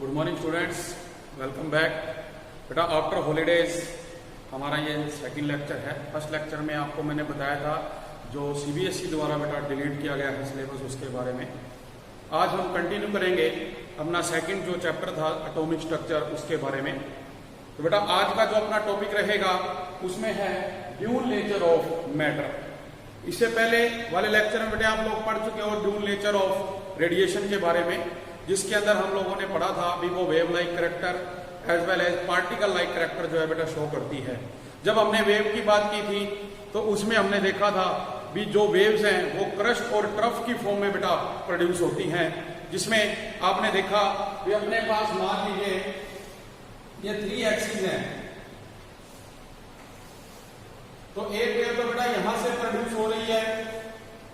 Good morning students, welcome back. बेटा after holidays हमारा ये सेकंड लेक्चर है। फर्स्ट लेक्चर में आपको मैंने बताया था जो सीबीएसई द्वारा बेटा डिलीट किया गया है सिलेबस, उसके बारे में आज हम कंटिन्यू करेंगे अपना सेकंड जो चैप्टर था एटॉमिक स्ट्रक्चर, उसके बारे में। तो बेटा आज का जो अपना टॉपिक रहेगा उसमें है ड्यूल नेचर ऑफ मैटर। इससे पहले वाले लेक्चर में बेटा आप लोग पढ़ चुके हो ड्यूल नेचर ऑफ रेडिएशन के बारे में, जिसके अंदर हम लोगों ने पढ़ा था भी वो wave like character as well as particle like character जो है बेटा शो करती है। जब हमने वेव की बात की थी तो उसमें हमने देखा था भी जो वेव्स हैं वो क्रस्ट और ट्रफ की फॉर्म में बेटा प्रोड्यूस होती हैं, जिसमें आपने देखा भी अपने पास मान लीजिए ये 3 एक्सिस हैं, तो एक वेव तो बेटा यहां से प्रोड्यूस हो रही है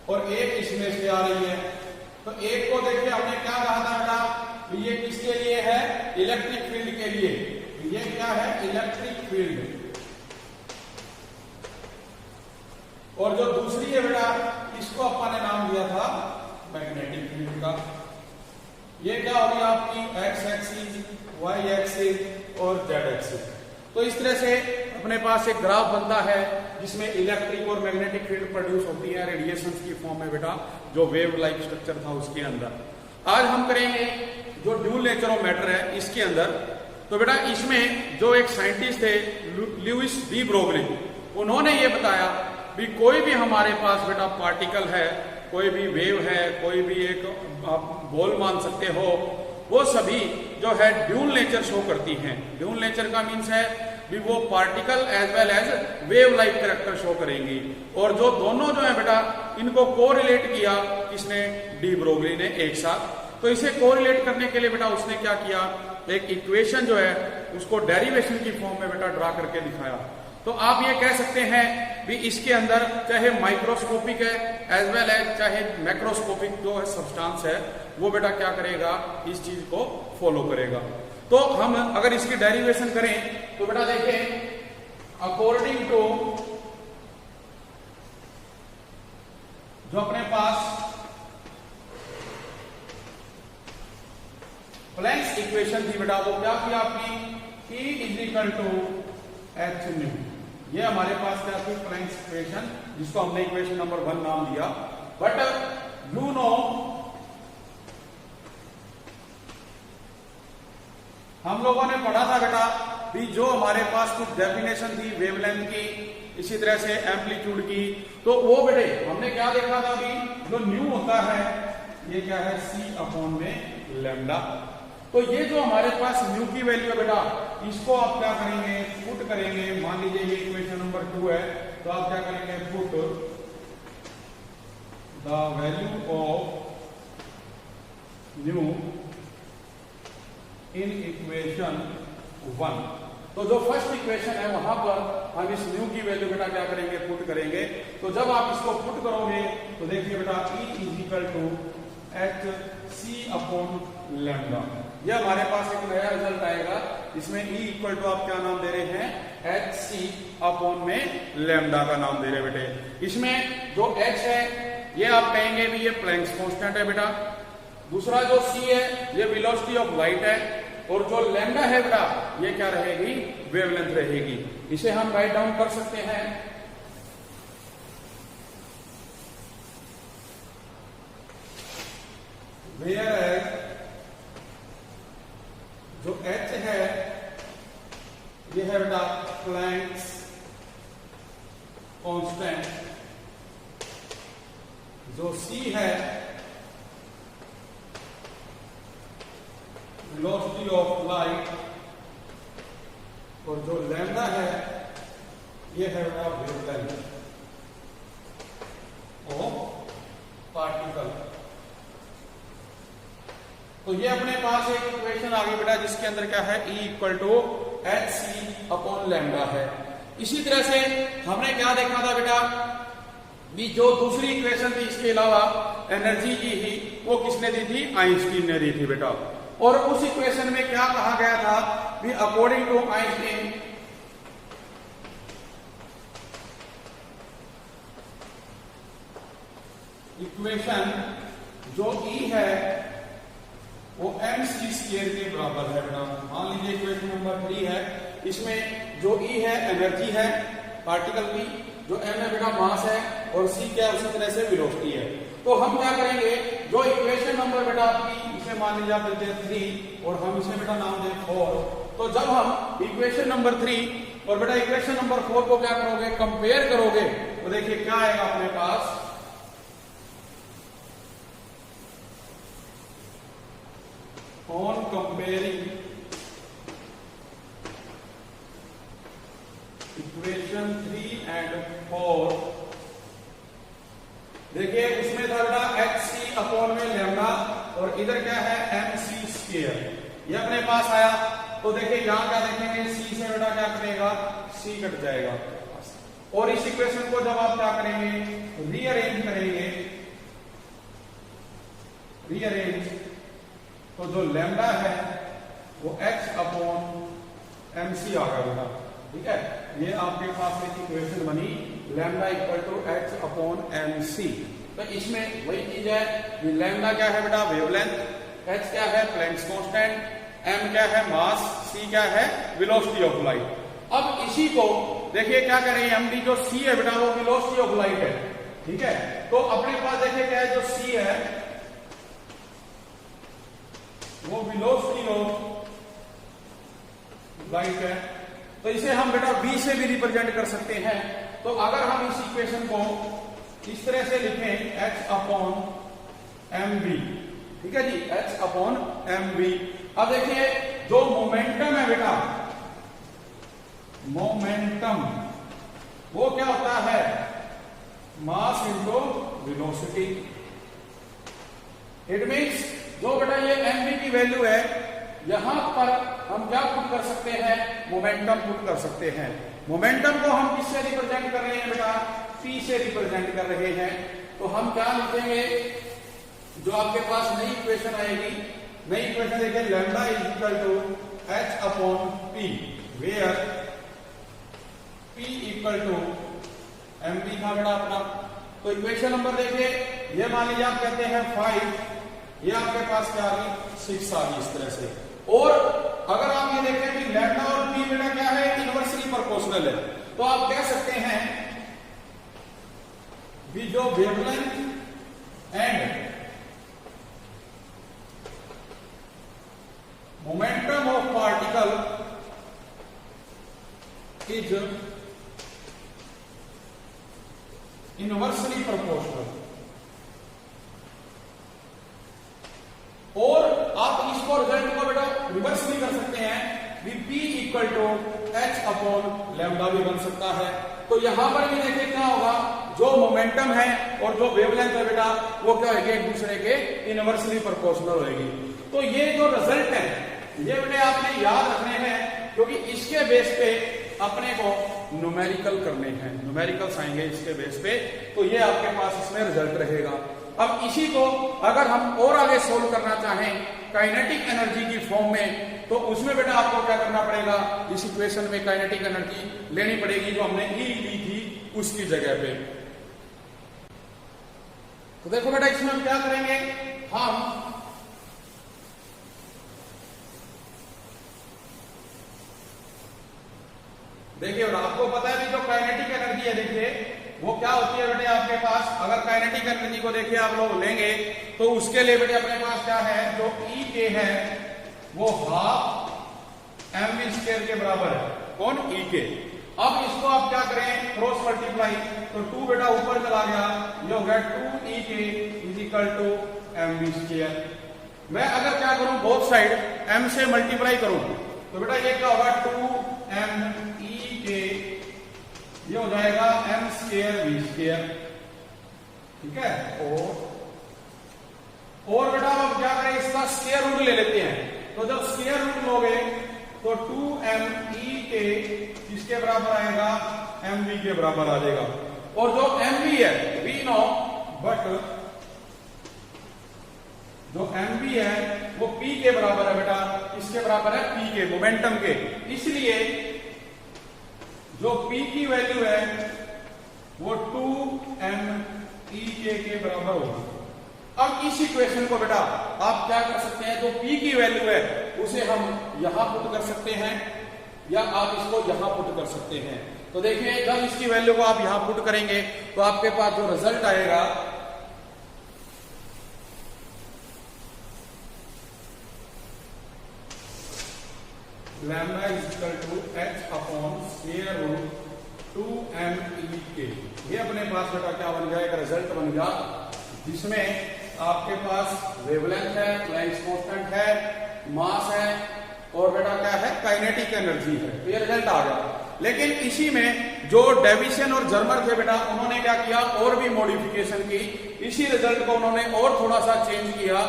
और एक इसमें से आ रही है। तो एक को देखिए हमने क्या कहा था बेटा, ये किसके लिए है? इलेक्ट्रिक फील्ड के लिए। ये क्या है? Electric field. और जो दूसरी है बेटा इसको अपन ने नाम दिया था मैग्नेटिक फील्ड का। ये क्या होगी आपकी एक्स एक्सिस, वाई एक्सिस और जेड एक्सिस। तो इस तरह से अपने पास एक ग्राफ बनता है जिसमें इलेक्ट्रिक और मैग्नेटिक फील्ड प्रोड्यूस होती है रेडिएशंस की फॉर्म में बेटा, जो वेव लाइक स्ट्रक्चर था उसके अंदर। आज हम करेंगे जो ड्यूल नेचर ऑफ मैटर है इसके अंदर। तो बेटा इसमें जो एक साइंटिस्ट थे लुइस डी ब्रोगली, उन्होंने ये बताया भी कोई भी हमारे पास बेटा पार्टिकल है, कोई भी वेव है, कोई भी एक आप बॉल मान सकते हो, वो सभी जो है ड्यूल नेचर शो करती हैं। ड्यूल नेचर का मीन्स है भी वो particle as well as wave like character show करेंगी। और जो दोनों जो है बेटा इनको कोरिलेट किया किसने? डी ब्रोगली ने एक साथ। तो इसे कोरिलेट करने के लिए बेटा उसने क्या किया, एक इक्वेशन जो है उसको डेरिवेशन की फॉर्म में बेटा ड्रा करके दिखाया। तो आप ये कह सकते हैं भी इसके अंदर चाहे माइक्रोस्कोपिक है एज वेल एज चाहे मैक्रोस्कोपिक जो है सब्सटेंस है वो बेटा क्या करेगा, इस चीज को फॉलो करेगा। तो हम अगर इसकी डेरिवेशन करें तो बेटा देखें अकॉर्डिंग टू जो अपने पास प्लैंक्स इक्वेशन थी बेटा, वो क्या थी आपकी E is equal to H nu. ये हमारे पास क्या थी? प्लैंक्स इक्वेशन, जिसको हमने इक्वेशन नंबर 1 नाम दिया। बट यू नो हम लोगों ने पढ़ा था बेटा भी जो हमारे पास कुछ डेफिनेशन थी वेवलेंथ की, इसी तरह से एम्पलीट्यूड की, तो वो बेटे हमने क्या देखा था भी जो न्यू होता है ये क्या है? C अपॉन में लैम्डा। तो ये जो हमारे पास न्यू की वैल्यू है बेटा, इसको आप क्या करेंगे? पुट करेंगे। मान लीजिए ये इक्वेशन नंबर 2 है, तो आप क्या करेंगे? Put the value of new in equation 1। तो जो फर्स्ट इक्वेशन है वहां पर हम इस न्यू की वैल्यू बेटा क्या करेंगे? पुट करेंगे। तो जब आप इसको पुट करोगे तो देखिए बेटा E is equal to H C upon lambda. ये हमारे पास एक नया रिजल्ट आएगा, इसमें E इक्वल टू आप क्या नाम दे रहे हैं? एच C अपॉन में लैम्डा का नाम दे रहे हैं बेटे। इसमें जो H है ये आप कहेंगे भी ये प्लैंक्स कांस्टेंट है बेटा। दूसरा जो C है ये वेलोसिटी ऑफ लाइट है, और जो लैम्डा है बेटा ये क्या रहेगी? वेवलेंथ रहेगी। इसे हम राइट डाउन कर सकते हैं। वेयर एज जो H है ये है बेटा प्लैंक्स कांस्टेंट, जो C है वेलोसिटी ऑफ लाइट, और जो लैम्डा है ये है बेटा वेवलेंथ ऑफ पार्टिकल। तो ये अपने पास एक इक्वेशन आ गई बेटा जिसके अंदर क्या है? E equal to H C upon lambda है। इसी तरह से हमने क्या देखा था बेटा भी जो दूसरी इक्वेशन थी इसके अलावा एनर्जी की ही वो किसने दी थी? आइंस्टीन ने दी थी बेटा। और उस इक्वेशन में क्या कहा गया था भी अकॉर्डिंग टू आइंस्टीन इक्वेशन जो E है वो mc स्क्वायर के बराबर है बेटा। मान लीजिए इक्वेशन नंबर 3 है, इसमें जो E है एनर्जी है पार्टिकल की, जो m है बेटा मास है, और c क्या है उसी तरह से वेलोसिटी है। तो हम क्या करेंगे, जो इक्वेशन नंबर बेटा आपकी इसे मान लीजिए आप देते हैं 3 और हम इसे बेटा नाम दें 4। तो जब हम इक्वेशन नंबर 3 और बेटा इक्वेशन नंबर 4 को क्या करोगे, कंपेयर करोगे, तो देखिए क्या आएगा अपने पास। On comparing equation 3 and 4, देखिए उसमें था बेटा hc अपॉन में लैम्डा और इधर क्या है mc स्क्वायर, ये अपने पास आया। तो देखिए यहां क्या देखेंगे, c से बेटा क्या करेगा, c कट जाएगा। और इस इक्वेशन को जब आप क्या करेंगे, रीअरेंज करेंगे, रीअरेंज, तो जो लैम्डा है वो h अपॉन mc आ गया बेटा, ठीक है। ये आपके पास एक इक्वेशन बनी, lambda equal to h upon mc। तो इसमें वही चीज है, ये लैम्डा क्या है बेटा वेवलेंथ, h क्या है प्लैंक्स कांस्टेंट, m क्या है मास, c क्या है वेलोसिटी ऑफ लाइट। अब इसी को देखिए क्या करें, md जो c है बेटा वो वेलोसिटी ऑफ लाइट है, ठीक है। तो अपने पास देखिए क्या है, जो c है वो वेलोसिटी ऑफ लाइट है। तो इसे हम बेटा v से भी रिप्रेजेंट कर सकते हैं। तो अगर हम इस इक्वेशन को इस तरह से लिखें, h अपॉन mv, ठीक है जी, h अपॉन mv। अब देखिए जो मोमेंटम है बेटा, मोमेंटम वो क्या होता है, mass into velocity. It means जो बेटा ये mv की वैल्यू है, यहां पर हम क्या पुट कर सकते हैं, मोमेंटम पुट कर सकते हैं। मोमेंटम को हम किससे रिप्रेजेंट कर रहे हैं बेटा, p से रिप्रेजेंट कर रहे हैं। तो हम क्या लिखेंगे, जो आपके पास नई इक्वेशन आएगी, नई इक्वेशन देखिए, lambda is equal to h upon p, where p equal to mv था बेटा अपना। तो इक्वेशन नंबर देखिए, ये मान लीजिए आप कहते हैं 5, ये आपके पास क्या आ गई 6 आ गई, इस तरह से। और अगर आप ये देखें कि लैम्डा और p बेटा क्या है, इनवर्सली प्रोपोर्शनल है, तो आप कह सकते हैं कि जो wavelength and momentum of particle is inversely proportional. और आप इसको रिजल्ट को बेटा रिवर्स भी कर सकते हैं, p equal to h upon lambda भी बन सकता है। तो यहां पर भी देखिए क्या होगा, जो मोमेंटम है और जो वेवलेंथ है बेटा वो क्या होगी, एक दूसरे के इनवर्सली प्रोपोर्शनल होगी। तो ये जो रिजल्ट है ये बेटे आपने याद रखने हैं, क्योंकि इसके बेस पे अपने को न्यूमेरिकल करने हैं, न्यूमेरिकल्स आएंगे इसके बेस पे। तो ये आपके पास इसमें रिजल्ट रहेगा। अब इसी को अगर हम और आगे सोल्व करना चाहें काइनेटिक एनर्जी की फॉर्म में, तो उसमें बेटा आपको क्या करना पड़ेगा, इस इक्वेशन में काइनेटिक एनर्जी लेनी पड़ेगी जो हमने ई ली थी उसकी जगह पे। तो देखो बेटा इसमें हम क्या करेंगे, हम देखिए, और आपको पता है भी जो काइनेटिक एनर्जी है देखिए वो क्या होती है बेटे आपके पास। अगर काइनेटिक एनर्जी को देखिए आप लोग लेंगे तो उसके लिए बेटे अपने पास क्या है, जो ई के है वो हाफ mv स्क्वायर के बराबर है, कौन ई के। अब इसको आप क्या करें, क्रॉस मल्टीप्लाई, तो 2 बेटा ऊपर चला गया, ये हो गया 2 E K is equal to mv square. मैं अगर क्या करूं, बोथ साइड m से मल्टीप्लाई करूं, तो बेटा ये क्या होगा 2m ई के, ये हो जाएगा m स्क्वायर v स्क्वायर, ठीक है। और बेटा अब क्या करें, इसका स्क्वायर रूट ले लेते हैं। तो जब स्क्वायर रूट लोगे तो 2m ई के किसके बराबर आएगा, mv के बराबर आ जाएगा। और जो mv है वी नो, बट जो mv है वो p के बराबर है बेटा, इसके बराबर है p के, मोमेंटम के। इसलिए जो p की वैल्यू है वो 2m ई के बराबर होगी। अब इस इक्वेशन को बेटा आप क्या कर सकते हैं, जो P की वैल्यू है उसे हम यहां पुट कर सकते हैं या आप इसको यहां पुट कर सकते हैं। तो देखिए जब इसकी वैल्यू को आप यहां पुट करेंगे तो आपके पास जो रिजल्ट आएगा lambda is equal to h upon square root 2m/e²। ये अपने पास बेटा क्या बन गया, एक रिजल्ट बन गया जिसमें आपके पास वेवलेंथ है, प्लैंक्स कांस्टेंट है, मास है और बेटा क्या है, काइनेटिक एनर्जी है। तो ये रिजल्ट आ गया। लेकिन इसी में जो डेविसन और जर्मर थे बेटा उन्होंने क्या किया, और भी मॉडिफिकेशन की, इसी रिजल्ट को उन्होंने और थोड़ा सा चेंज किया।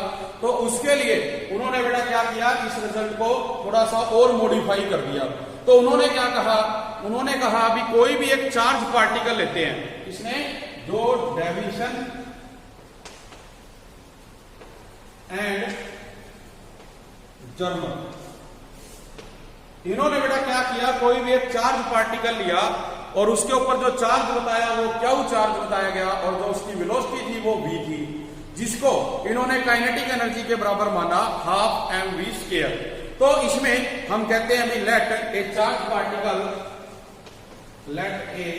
तो उसके लिए उन्होंने बेटा क्या किया, इस रिजल्ट को थोड़ा सा और मॉडिफाई कर दिया। तो उन्होंने क्या कहा, उन्होंने कहा अभी कोई भी एक चार्ज पार्टिकल लेते हैं, इसने जो डेविसन एंड जर्मर, इन्होंने बेटा क्या किया, कोई भी एक चार्ज पार्टिकल लिया और उसके ऊपर जो चार्ज बताया वो क्यू चार्ज बताया गया और जो उसकी वेलोसिटी थी वो v थी, जिसको इन्होंने काइनेटिक एनर्जी के बराबर माना 12 mv²। तो इसमें हम कहते हैं अभी let a charge particle, let a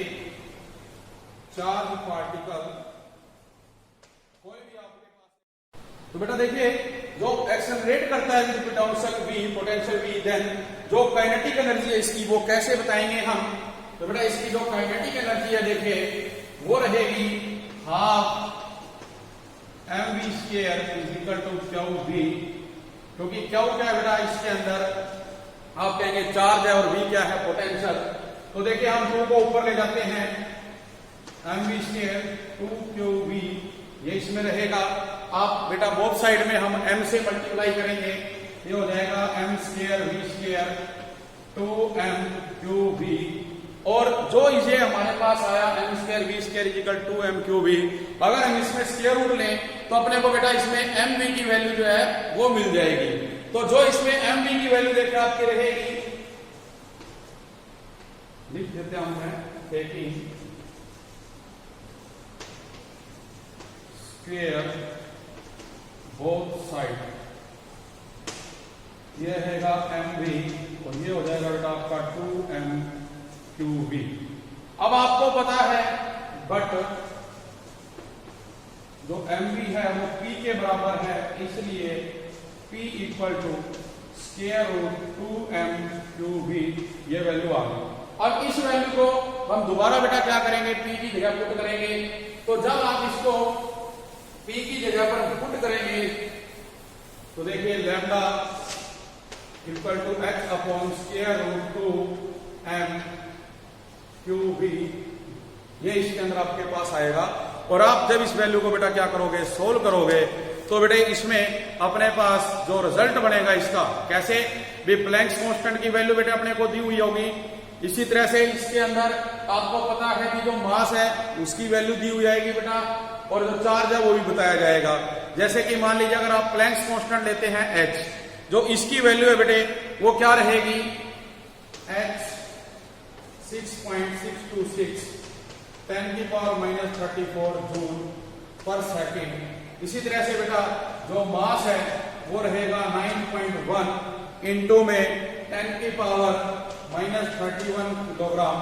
charge particle, कोई भी आपके पास। तो बेटा देखिए जो एक्सेलरेट करता है with potential v, potential v, then जो काइनेटिक एनर्जी है इसकी वो कैसे बताएंगे हम। तो बेटा इसकी जो काइनेटिक एनर्जी है देखिए वो रहेगी 12 mv² is equal to qv, क्योंकि q क्या है बेटा इसके अंदर आप कहेंगे चार्ज है और v क्या है, पोटेंशियल। तो देखिए हम 2 को ऊपर ले जाते हैं, mv² 2qv, ये इसमें रहेगा। आप बेटा बोथ साइड में हम m से मल्टीप्लाई करेंगे, ये हो जाएगा m² v² 2mqv। और जो इसे हमारे पास आया m² v² इक्वल 2mqv, अगर हम इसमें स्क्वायर रूट लें तो अपने को बेटा इसमें mv की वैल्यू जो है वो मिल जाएगी। तो जो इसमें mv की वैल्यू देखिए आपकी रहेगी, लिख देते हैं हम, टेकिंग स्क्वायर बोथ साइड, ये रहेगा mv और ये हो जाएगा बेटा आपका 2mqv। अब आपको पता है बट जो mv है वो p के बराबर है, इसलिए p equal to square root 2mqv, ये वैल्यू आ गई। अब इस वैल्यू को हम दोबारा बेटा क्या करेंगे, p की जगह पुट करेंगे। तो जब आप इसको p की जगह पर पुट करेंगे तो देखिए lambda equal to h upon square root 2mqv, ये इसके अंदर आपके पास आएगा। और आप जब इस वैल्यू को बेटा क्या करोगे, सोल्व करोगे, तो बेटे इसमें अपने पास जो रिजल्ट बनेगा इसका कैसे भी, प्लैंक्स कांस्टेंट की वैल्यू बेटे अपने को दी हुई होगी। इसी तरह से इसके अंदर आपको पता है कि जो मास है उसकी वैल्यू दी हुई आएगी बेटा, और जो चार्ज है वो भी बताया जाएगा। जैसे कि मान लीजिए अगर आप प्लैंक्स कांस्टेंट लेते हैं h, जो इसकी वैल्यू है बेटे वो क्या रहेगी, h 6.626 10⁻³ जूल पर सेकेंड। इसी तरह से बेटा जो मास है वो रहेगा 9.1 इंटू में 10⁻³ किलोग्राम।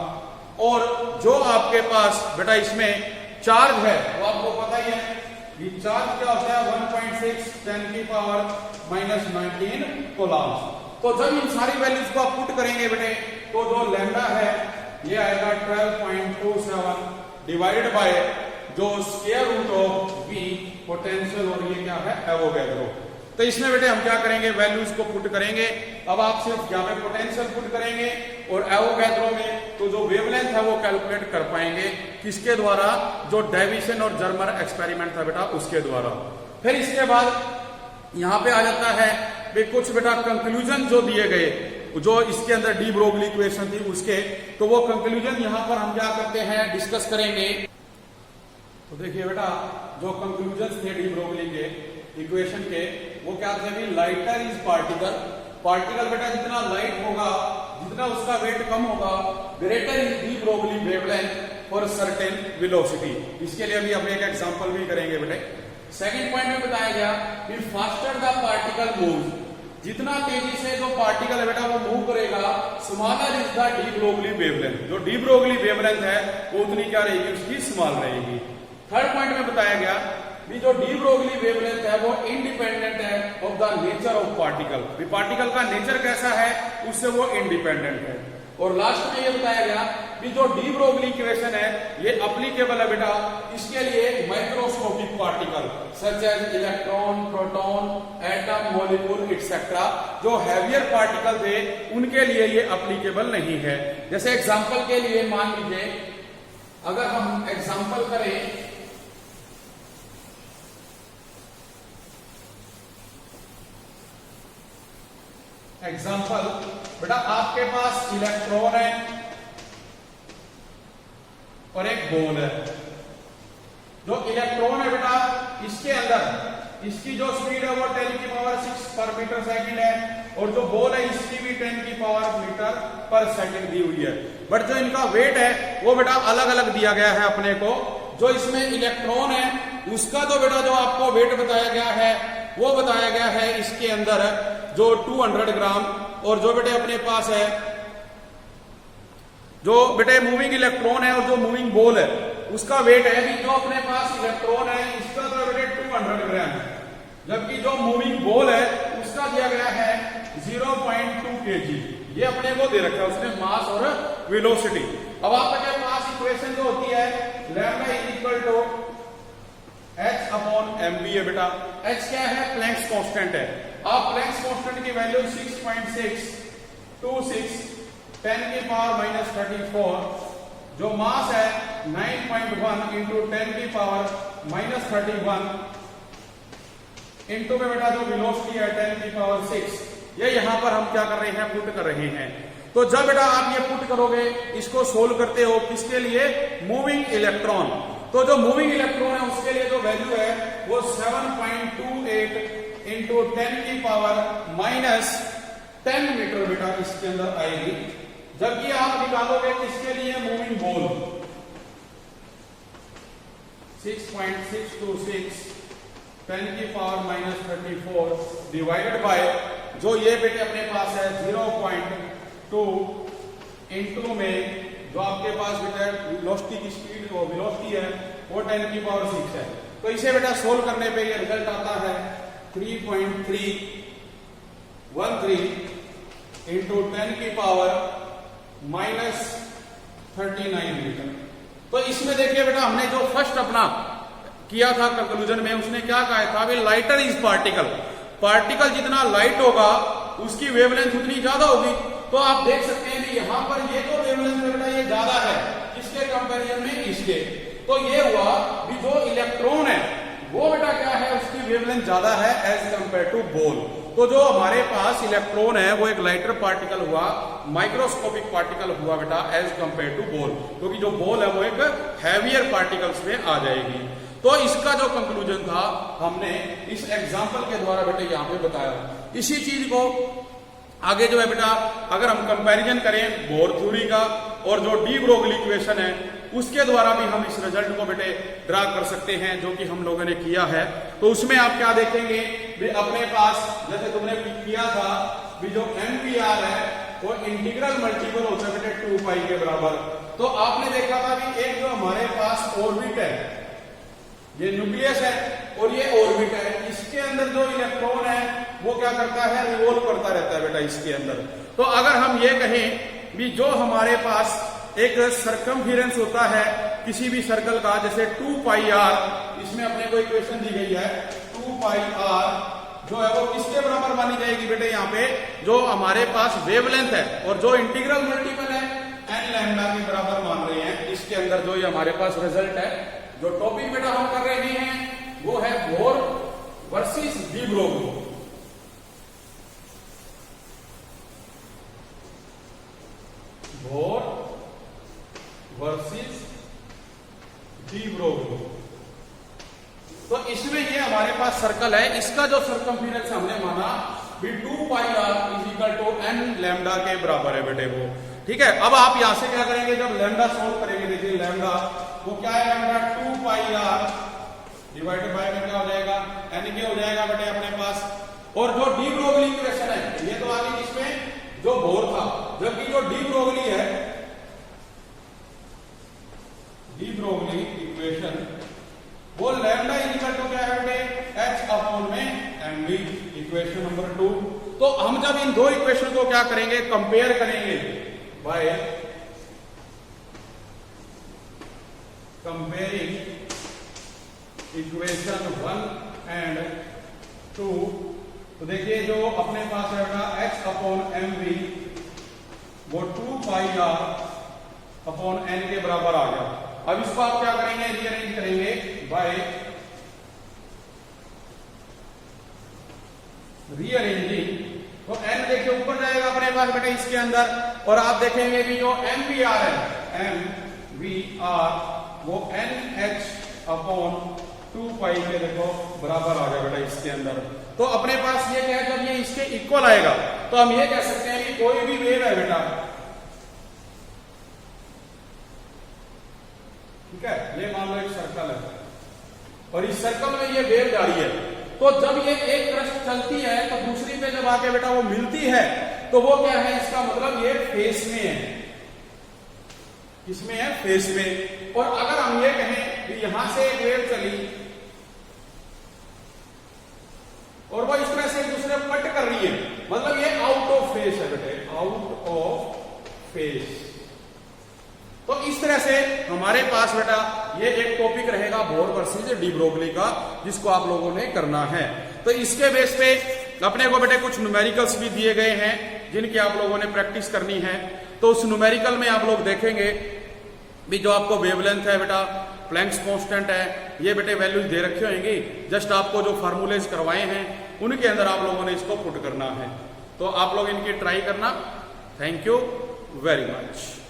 और जो आपके पास बेटा इसमें चार्ज है वो आपको पता ही है, ये चार्ज क्या होता है 1.6 10⁻⁻19 कूलम्स। तो जब इन सारी वैल्यूज को आप पुट करेंगे बेटे तो जो लैम्डा है ये आएगा 12.27 डिवाइडेड बाय जो square root of v potential, और ये क्या है एवोगैड्रो। तो इसमें बेटे हम क्या करेंगे, वैल्यूज को पुट करेंगे। अब आप सिर्फ यहाँ पे पोटेंशियल पुट करेंगे और एवोगैड्रो में तो जो वेवलेंथ है वो कैलकुलेट कर पाएंगे, किसके द्वारा, जो डेविसन और जर्मर एक्सपेरिमेंट था बेटा उसके द्वारा। फिर इसके बाद यहाँ पे आ जाता है कुछ बेटा कंक्लूजन जो दिए गए, जो इसके अंदर डी ब्रोगली इक्वेशन थी उसके, तो वो कंक्लूजन यहाँ पर हम क्या करते हैं डिस्कस करेंगे। तो देखिए बेटा जो कंक्लूजन थे डी ब्रोगली के इक्वेशन के वो क्या थे, लाइटर इज पार्टिकल, पार्टिकल बेटा जितना लाइट होगा, जितना उसका वेट कम होगा, greater is de Broglie wavelength for certain velocity. इसके लिए अभी हम एक एग्जांपल भी करेंगे बेटे। सेकंड पॉइंट में बताया गया कि फास्टर द पार्टिकल मूव, जितना तेजी से जो पार्टिकल है बेटा वो मूव करेगा, smaller is the de Broglie wavelength, जो डी ब्रोगली वेवलेंथ है वो उतनी क्या रहेगी, उसकी स्मॉल रहेगी। थर्ड पॉइंट में बताया गया कि जो डी ब्रोगली वेवलेंथ है वो इंडिपेंडेंट है of the nature of particle, particle का नेचर कैसा है उससे वो इंडिपेंडेंट है। और लास्ट में ये बताया गया कि जो डी ब्रोगली इक्वेशन है ये एप्लीकेबल है बेटा इसके लिए microscopic particle such as electron, proton, atom, molecule etcetera, जो हैवियर पार्टिकल थे उनके लिए ये एप्लीकेबल नहीं है। जैसे एग्जांपल के लिए मान लीजिए, अगर हम एग्जांपल करें, एग्जाम्पल बेटा आपके पास इलेक्ट्रॉन है और एक बॉल है। जो इलेक्ट्रॉन है बेटा इसके अंदर इसकी जो स्पीड है वो 10 की पावर 6 पर मीटर सेकंड है, और जो बॉल है इसकी भी 10 की पावर मीटर पर सेकंड दी हुई है। बट जो इनका वेट है वो बेटा अलग अलग दिया गया है अपने को। जो इसमें इलेक्ट्रॉन है उसका जो बेटा जो आपको वेट बताया गया है वो बताया गया है इसके अंदर जो 200 ग्राम, और जो बेटे अपने पास है जो बेटे मूविंग इलेक्ट्रॉन है और जो मूविंग बॉल है उसका वेट है कि जो अपने पास इलेक्ट्रॉन है इसका तो बेटे 200 ग्राम है, जबकि जो मूविंग बॉल है उसका दिया गया है 0.2 kg। ये अपने को दे रखा है उसने मास और वेलोसिटी। अब आपके पास इक्वेशन जो होती है lambda is equal to h upon mv है बेटा। h क्या है, प्लैंक्स कांस्टेंट है। आप प्लैंक्स कांस्टेंट की वैल्यू 6.626 10 की पावर -34, जो मास है 9.1 इंटू 10 की पावर -31 इंटू में बेटा जो वेलोसिटी है 10 की पावर 6, ये यहां पर हम क्या कर रहे हैं, पुट कर रहे हैं। तो जब बेटा आप ये पुट करोगे, इसको सोल्व करते हो किसके लिए, मूविंग इलेक्ट्रॉन, तो जो मूविंग इलेक्ट्रॉन है उसके लिए जो वैल्यू है वो 7.28 इंटू 10 की पावर -10 मीटर बेटा इसके अंदर आएगी। जबकि आप निकालोगे किसके लिए, मूविंग बॉल, 6.626 10 की पावर -34 डिवाइडेड बाय जो ये बेटे अपने पास है 0.2 इंटू में जो आपके पास बेटा वेलोसिटी की स्पीड वो वेलोसिटी है वो 10 की पावर 6 है। तो इसे बेटा सोल्व करने पे ये रिजल्ट आता है 3.313 इंटू 10 की पावर -39 मीटर। तो इसमें देखिए बेटा हमने जो फर्स्ट अपना किया था कंक्लूजन में, उसने क्या कहा था, लाइटर इज पार्टिकल, पार्टिकल जितना लाइट होगा उसकी वेवलेंथ उतनी ज्यादा होगी। तो आप देख सकते हैं कि यहां पर ये तो वेवलेंथ बेटा ये ज्यादा है किसके कंपैरिजन में, इसके। तो ये हुआ कि जो इलेक्ट्रॉन है वो बेटा क्या है, उसकी वेवलेंथ ज्यादा है एज कंपेयर टू बॉल। तो जो हमारे पास इलेक्ट्रॉन है वो एक लाइटर पार्टिकल हुआ, माइक्रोस्कोपिक पार्टिकल हुआ बेटा एज कंपेयर टू बॉल, क्योंकि जो बॉल है वो एक हैवियर पार्टिकल्स में आ जाएगी। तो इसका जो कंक्लूजन था हमने इस एग्जाम्पल के द्वारा बेटा यहां पे बताया। इसी चीज को आगे जो है बेटा अगर हम कंपैरिजन करें बोर थ्योरी का और जो डी ब्रोगली इक्वेशन है उसके द्वारा भी हम इस रिजल्ट को बेटे ड्रा कर सकते हैं, जो कि हम लोगों ने किया है। तो उसमें आप क्या देखेंगे भी अपने पास जैसे तुमने किया था भी जो MVR है वो इंटीग्रल मल्टीपल होता है बेटे 2 पाई के बराबर। तो आपने देखा था कि एक जो हमारे पास ऑर्बिट है ये न्यूक्लियस है और ये ऑर्बिट है, इसके अंदर जो इलेक्ट्रॉन है वो क्या करता है, रिवॉल्व करता रहता है बेटा इसके अंदर। तो अगर हम ये कहें भी जो हमारे पास एक सरकमफेरेंस होता है किसी भी सर्कल का, जैसे 2 पाई r, इसमें अपने को इक्वेशन दी गई है 2 पाई r जो है वो किसके बराबर मानी जाएगी बेटे, यहाँ पे जो हमारे पास वेवलेंथ है और जो इंटीग्रल मल्टीपल है n लैम्डा के बराबर मान रहे हैं इसके अंदर। जो ये हमारे पास रिजल्ट है, जो टॉपिक बेटा हम कर रहे हैं वो है bore versus de Broglie. Bore versus de Broglie. तो इसमें ये हमारे पास सर्कल है, इसका जो सरकमफेरेंस हमने माना भी 2 pi r is equal to n lambda के बराबर है बेटे वो। ठीक है, अब आप यहां से क्या करेंगे, जब लैम्डा सोल्व करेंगे, देखिए लैम्डा वो क्या है, lambda 2 pi r divided by में क्या हो जाएगा, एन के हो जाएगा बेटे अपने पास। और जो डी ब्रोगली इक्वेशन है ये तो आ गई जिसमें जो बोर था, जबकि जो डी ब्रोगली है, डी ब्रोगली इक्वेशन वो लैम्डा इक्वल टू क्या है बेटे, एच अपॉन में एमवी, इक्वेशन नंबर 2। तो हम जब इन दो इक्वेशन को क्या करेंगे, कंपेयर करेंगे बाय कंपेयरिंग इक्वेशन 1 एंड 2, तो देखिए जो अपने पास रहेगा h अपॉन एम वी वो 2 पाई आर अपॉन एन के बराबर आ गया। अब इसको आप क्या करेंगे, रीअरेंज करेंगे बाय रीअरेंजिंग। तो n देखिए ऊपर जाएगा अपने पास बेटे इसके अंदर, और आप देखेंगे कि जो एम वी आर है, एम वी आर वो एन एच अपॉन 2 पाई के देखो बराबर आ गया बेटा इसके अंदर। तो अपने पास ये क्या है, जब ये इसके इक्वल आएगा तो हम ये कह सकते हैं कि कोई भी वेव है बेटा, ठीक है, ये मान लो एक सर्कल है और इस सर्कल में ये वेव जा रही है, तो जब ये एक तरफ चलती है तो दूसरी पे जब आके बेटा वो मिलती है तो वो क्या है, इसका मतलब ये फेस में है, इसमें है फेस में। और अगर हम ये कहें कि यहां से एक वेव चली और वो इस तरह से एक दूसरे को कट कर रही है, मतलब ये आउट ऑफ फेस है बेटे, आउट ऑफ फेस। तो इस तरह से हमारे पास बेटा ये एक टॉपिक रहेगा बोर वर्सेस डी ब्रोगली का, जिसको आप लोगों ने करना है। तो इसके बेस पे अपने को बेटे कुछ न्यूमेरिकल्स भी दिए गए हैं जिनकी आप लोगों ने प्रैक्टिस करनी है। तो उस न्यूमेरिकल में आप लोग देखेंगे भी जो आपको वेवलेंथ है बेटा, प्लैंक्स कांस्टेंट है, ये बेटे वैल्यूज दे रखी होंगी, जस्ट आपको जो फार्मूलेज करवाए हैं उनके अंदर आप लोगों ने इसको पुट करना है। तो आप लोग इनकी ट्राई करना। Thank you very much.